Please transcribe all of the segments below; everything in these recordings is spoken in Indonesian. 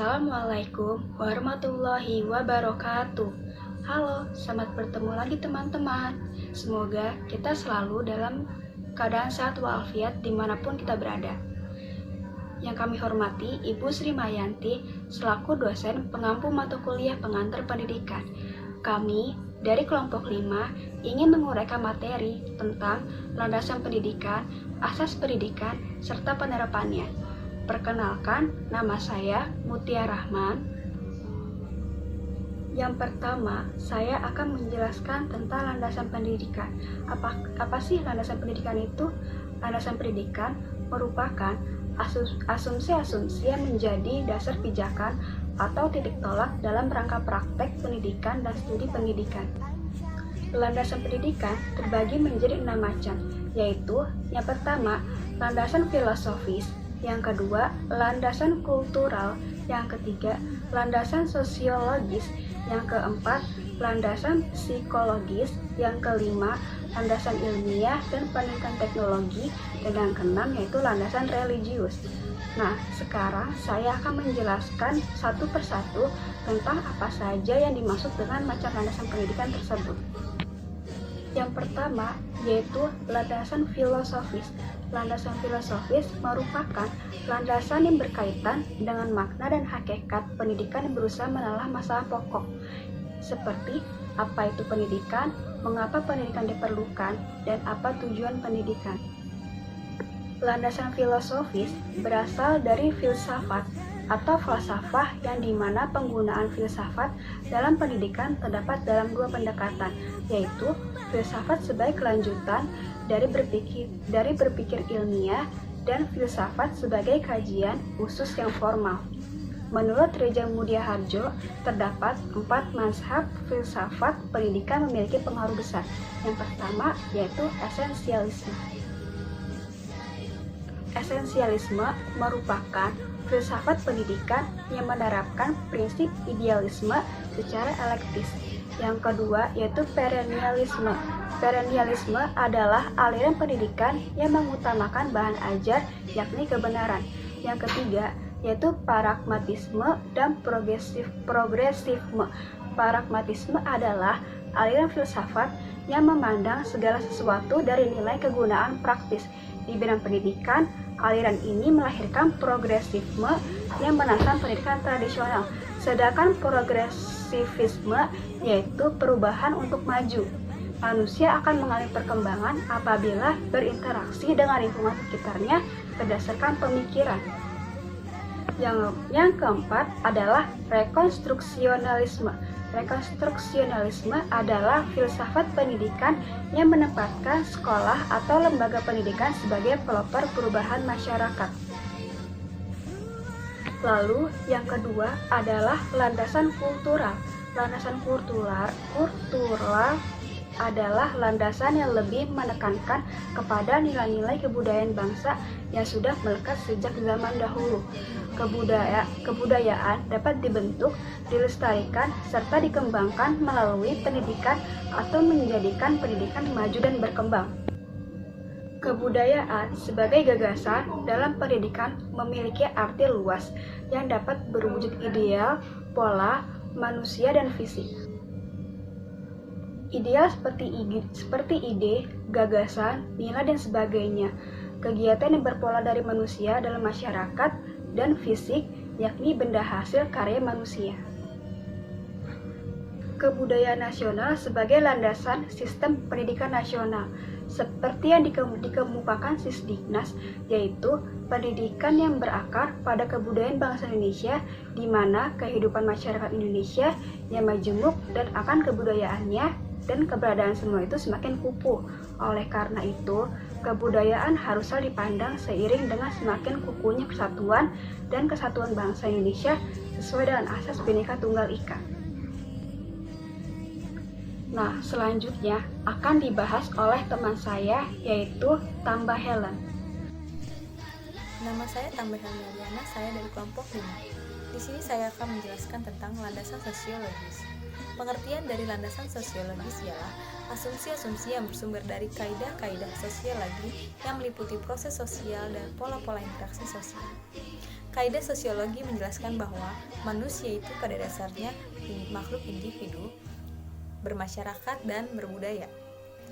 Assalamualaikum warahmatullahi wabarakatuh. Halo, selamat bertemu lagi teman-teman. Semoga kita selalu dalam keadaan sehat walafiat dimanapun kita berada. Yang kami hormati Ibu Sri Mayanti selaku dosen pengampu mata kuliah pengantar pendidikan. Kami dari kelompok 5 ingin menguraikan materi tentang landasan pendidikan, asas pendidikan, serta penerapannya. Perkenalkan, nama saya Mutia Rahman. Yang pertama, saya akan menjelaskan tentang landasan pendidikan. Apa sih landasan pendidikan itu? Landasan pendidikan merupakan asumsi-asumsi yang menjadi dasar pijakan atau titik tolak dalam rangka praktek pendidikan dan studi pendidikan. Landasan pendidikan terbagi menjadi 6 macam, yaitu yang pertama, landasan filosofis, yang kedua, landasan kultural, yang ketiga, landasan sosiologis, yang keempat, landasan psikologis, yang kelima, landasan ilmiah dan pendidikan teknologi, dan yang keenam yaitu landasan religius. Nah, sekarang saya akan menjelaskan satu persatu tentang apa saja yang dimaksud dengan macam landasan pendidikan tersebut. Yang pertama yaitu landasan filosofis. Landasan filosofis merupakan landasan yang berkaitan dengan makna dan hakikat pendidikan yang berusaha menelaah masalah pokok, seperti apa itu pendidikan, mengapa pendidikan diperlukan, dan apa tujuan pendidikan. Landasan filosofis berasal dari filsafat atau falsafah yang dimana penggunaan filsafat dalam pendidikan terdapat dalam dua pendekatan, yaitu filsafat sebagai kelanjutan dari berpikir ilmiah dan filsafat sebagai kajian khusus yang formal. Menurut Reja Mudia Harjo, terdapat 4 mazhab filsafat pendidikan memiliki pengaruh besar. Yang pertama yaitu esensialisme. Esensialisme merupakan filsafat pendidikan yang menerapkan prinsip idealisme secara elektis. Yang kedua yaitu perennialisme. Perennialisme adalah aliran pendidikan yang mengutamakan bahan ajar, yakni kebenaran. Yang ketiga yaitu pragmatisme dan progresifme. Pragmatisme adalah aliran filsafat yang memandang segala sesuatu dari nilai kegunaan praktis. Di bidang pendidikan, aliran ini melahirkan progresifme yang menantang pendidikan tradisional, sedangkan progresivisme yaitu perubahan untuk maju. Manusia akan mengalami perkembangan apabila berinteraksi dengan lingkungan sekitarnya berdasarkan pemikiran. Yang keempat adalah rekonstruksionalisme. Rekonstruksionalisme adalah filsafat pendidikan yang menempatkan sekolah atau lembaga pendidikan sebagai pelopor perubahan masyarakat. Lalu yang kedua adalah landasan kultural. Landasan kultural adalah landasan yang lebih menekankan kepada nilai-nilai kebudayaan bangsa yang sudah melekat sejak zaman dahulu. Kebudayaan dapat dibentuk, dilestarikan, serta dikembangkan melalui pendidikan atau menjadikan pendidikan maju dan berkembang. Kebudayaan sebagai gagasan dalam pendidikan memiliki arti luas yang dapat berwujud ideal, pola, manusia, dan fisik. Ideal seperti ide, gagasan, nilai, dan sebagainya. Kegiatan yang berpola dari manusia dalam masyarakat, dan fisik, yakni benda hasil karya manusia. Kebudayaan nasional sebagai landasan sistem pendidikan nasional, seperti yang dikemukakan Sisdiknas, yaitu pendidikan yang berakar pada kebudayaan bangsa Indonesia, di mana kehidupan masyarakat Indonesia yang majemuk dan akan kebudayaannya dan keberadaan semua itu semakin kukuh. Oleh karena itu, kebudayaan haruslah dipandang seiring dengan semakin kukuhnya persatuan dan kesatuan bangsa Indonesia sesuai dengan asas Bhinneka Tunggal Ika. Nah, selanjutnya akan dibahas oleh teman saya, yaitu Tambah Helen. Nama saya Tambah Helen Meliana, saya dari kelompok 5. Di sini saya akan menjelaskan tentang landasan sosiologis. Pengertian dari landasan sosiologis ialah asumsi-asumsi yang bersumber dari kaidah-kaidah sosiologi yang meliputi proses sosial dan pola-pola interaksi sosial. Kaidah sosiologi menjelaskan bahwa manusia itu pada dasarnya makhluk individu, bermasyarakat, dan berbudaya.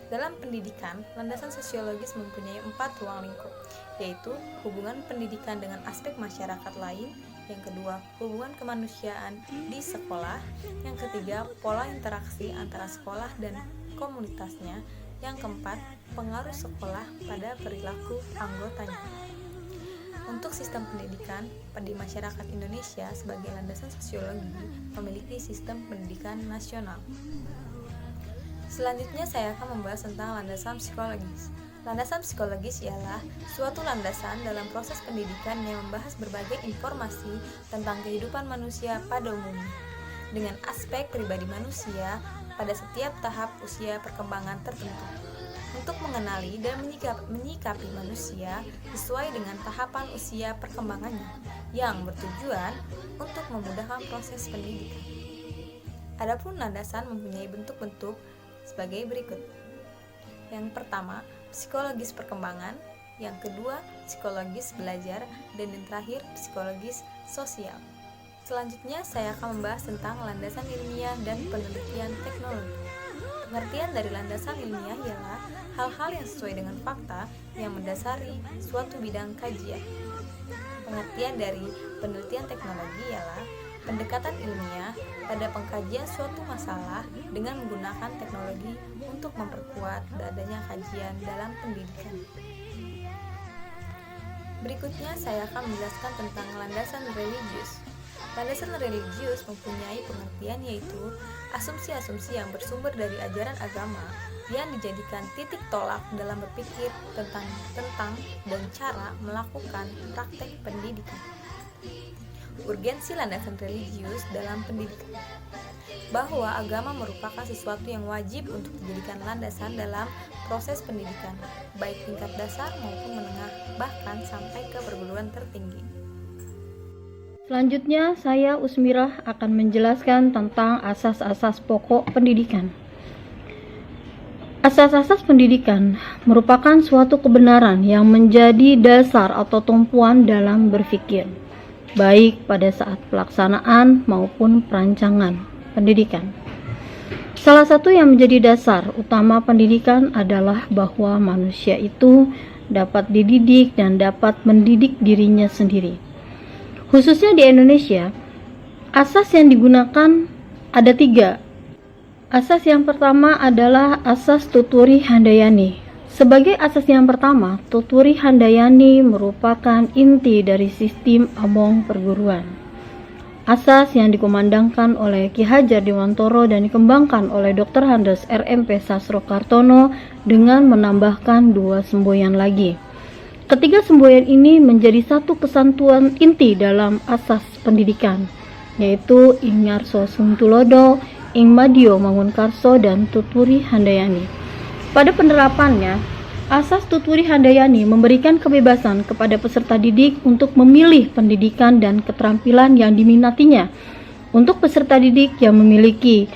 Dalam pendidikan, landasan sosiologis mempunyai 4 ruang lingkup, yaitu hubungan pendidikan dengan aspek masyarakat lain, yang kedua, hubungan kemanusiaan di sekolah, yang ketiga, pola interaksi antara sekolah dan komunitasnya, yang keempat, pengaruh sekolah pada perilaku anggotanya. Untuk sistem pendidikan di masyarakat Indonesia sebagai landasan sosiologi memiliki sistem pendidikan nasional. Selanjutnya saya akan membahas tentang landasan psikologis. Landasan psikologis ialah suatu landasan dalam proses pendidikan yang membahas berbagai informasi tentang kehidupan manusia pada umumnya, dengan aspek pribadi manusia pada setiap tahap usia perkembangan tertentu, untuk mengenali dan menyikapi manusia sesuai dengan tahapan usia perkembangannya, yang bertujuan untuk memudahkan proses pendidikan. Adapun landasan mempunyai bentuk-bentuk sebagai berikut. Yang pertama, psikologis perkembangan, yang kedua, psikologis belajar, dan yang terakhir, psikologis sosial. Selanjutnya, saya akan membahas tentang landasan ilmiah dan penelitian teknologi. Pengertian dari landasan ilmiah ialah hal-hal yang sesuai dengan fakta yang mendasari suatu bidang kajian. Pengertian dari penelitian teknologi ialah pendekatan ilmiah pada pengkajian suatu masalah dengan menggunakan teknologi untuk memperkuat adanya kajian dalam pendidikan. Berikutnya saya akan menjelaskan tentang landasan religius. Landasan religius mempunyai pengertian yaitu asumsi-asumsi yang bersumber dari ajaran agama yang dijadikan titik tolak dalam berpikir tentang dan cara melakukan praktek pendidikan. Urgensi landasan religius dalam pendidikan, bahwa agama merupakan sesuatu yang wajib untuk dijadikan landasan dalam proses pendidikan, baik tingkat dasar maupun menengah, bahkan sampai ke perguruan tertinggi. Selanjutnya, saya Usmirah akan menjelaskan tentang asas-asas pokok pendidikan. Asas-asas pendidikan merupakan suatu kebenaran yang menjadi dasar atau tumpuan dalam berpikir, baik pada saat pelaksanaan maupun perancangan pendidikan. Salah satu yang menjadi dasar utama pendidikan adalah bahwa manusia itu dapat dididik dan dapat mendidik dirinya sendiri. Khususnya di Indonesia, asas yang digunakan ada 3. Asas yang pertama adalah asas Tuturi Handayani. Sebagai asas yang pertama, Tuturi Handayani merupakan inti dari sistem Among perguruan. Asas yang dikumandangkan oleh Ki Hajar Dewantoro dan dikembangkan oleh Dr. Handes RMP Sastrokartono dengan menambahkan 2 semboyan lagi. Ketiga semboyan ini menjadi satu kesatuan inti dalam asas pendidikan, yaitu Ing Ngarso Suntulodo, Ing Madio Mangunkarso, dan Tuturi Handayani. Pada penerapannya, asas Tuturi Handayani memberikan kebebasan kepada peserta didik untuk memilih pendidikan dan keterampilan yang diminatinya. Untuk peserta didik yang memiliki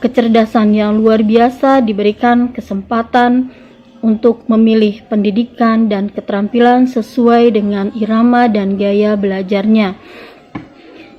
kecerdasan yang luar biasa diberikan kesempatan untuk memilih pendidikan dan keterampilan sesuai dengan irama dan gaya belajarnya.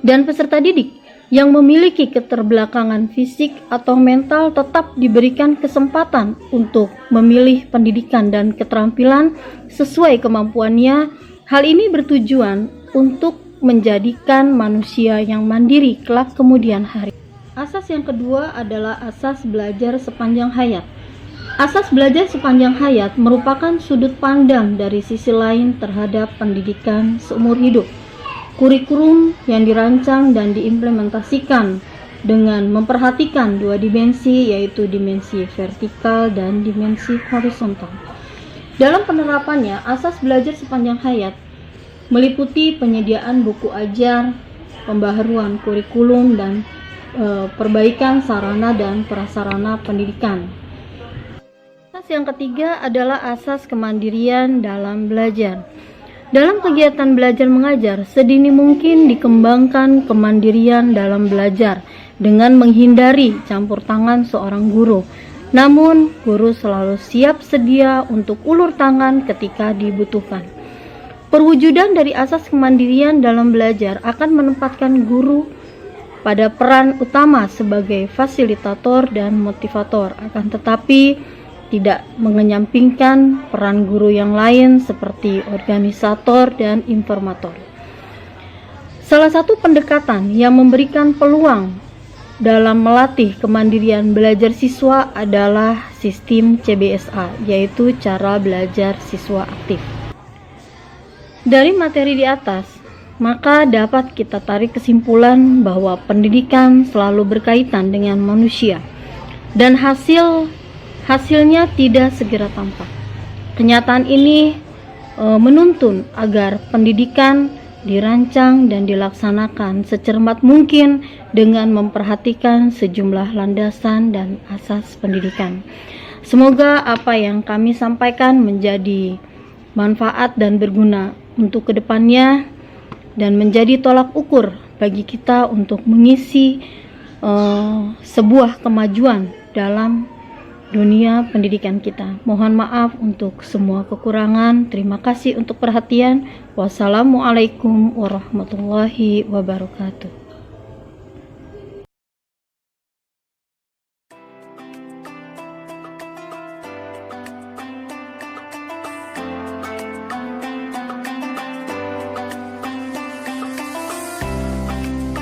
Dan peserta didik yang memiliki keterbelakangan fisik atau mental tetap diberikan kesempatan untuk memilih pendidikan dan keterampilan sesuai kemampuannya. Hal ini bertujuan untuk menjadikan manusia yang mandiri kelak kemudian hari. Asas yang kedua adalah asas belajar sepanjang hayat. Asas belajar sepanjang hayat merupakan sudut pandang dari sisi lain terhadap pendidikan seumur hidup. Kurikulum yang dirancang dan diimplementasikan dengan memperhatikan 2 dimensi, yaitu dimensi vertikal dan dimensi horizontal. Dalam penerapannya, asas belajar sepanjang hayat meliputi penyediaan buku ajar, pembaharuan kurikulum, dan perbaikan sarana dan prasarana pendidikan. Asas yang ketiga adalah asas kemandirian dalam belajar. Dalam kegiatan belajar mengajar, sedini mungkin dikembangkan kemandirian dalam belajar dengan menghindari campur tangan seorang guru. Namun, guru selalu siap sedia untuk ulur tangan ketika dibutuhkan. Perwujudan dari asas kemandirian dalam belajar akan menempatkan guru pada peran utama sebagai fasilitator dan motivator, akan tetapi tidak mengenyampingkan peran guru yang lain seperti organisator dan informator. Salah satu pendekatan yang memberikan peluang dalam melatih kemandirian belajar siswa adalah sistem CBSA, yaitu cara belajar siswa aktif. Dari materi di atas, maka dapat kita tarik kesimpulan bahwa pendidikan selalu berkaitan dengan manusia dan hasilnya tidak segera tampak. Kenyataan ini menuntun agar pendidikan dirancang dan dilaksanakan secermat mungkin dengan memperhatikan sejumlah landasan dan asas pendidikan. Semoga apa yang kami sampaikan menjadi manfaat dan berguna untuk kedepannya dan menjadi tolak ukur bagi kita untuk mengisi sebuah kemajuan dalam dunia pendidikan kita. Mohon maaf untuk semua kekurangan. Terima kasih untuk perhatian. Wassalamualaikum warahmatullahi wabarakatuh.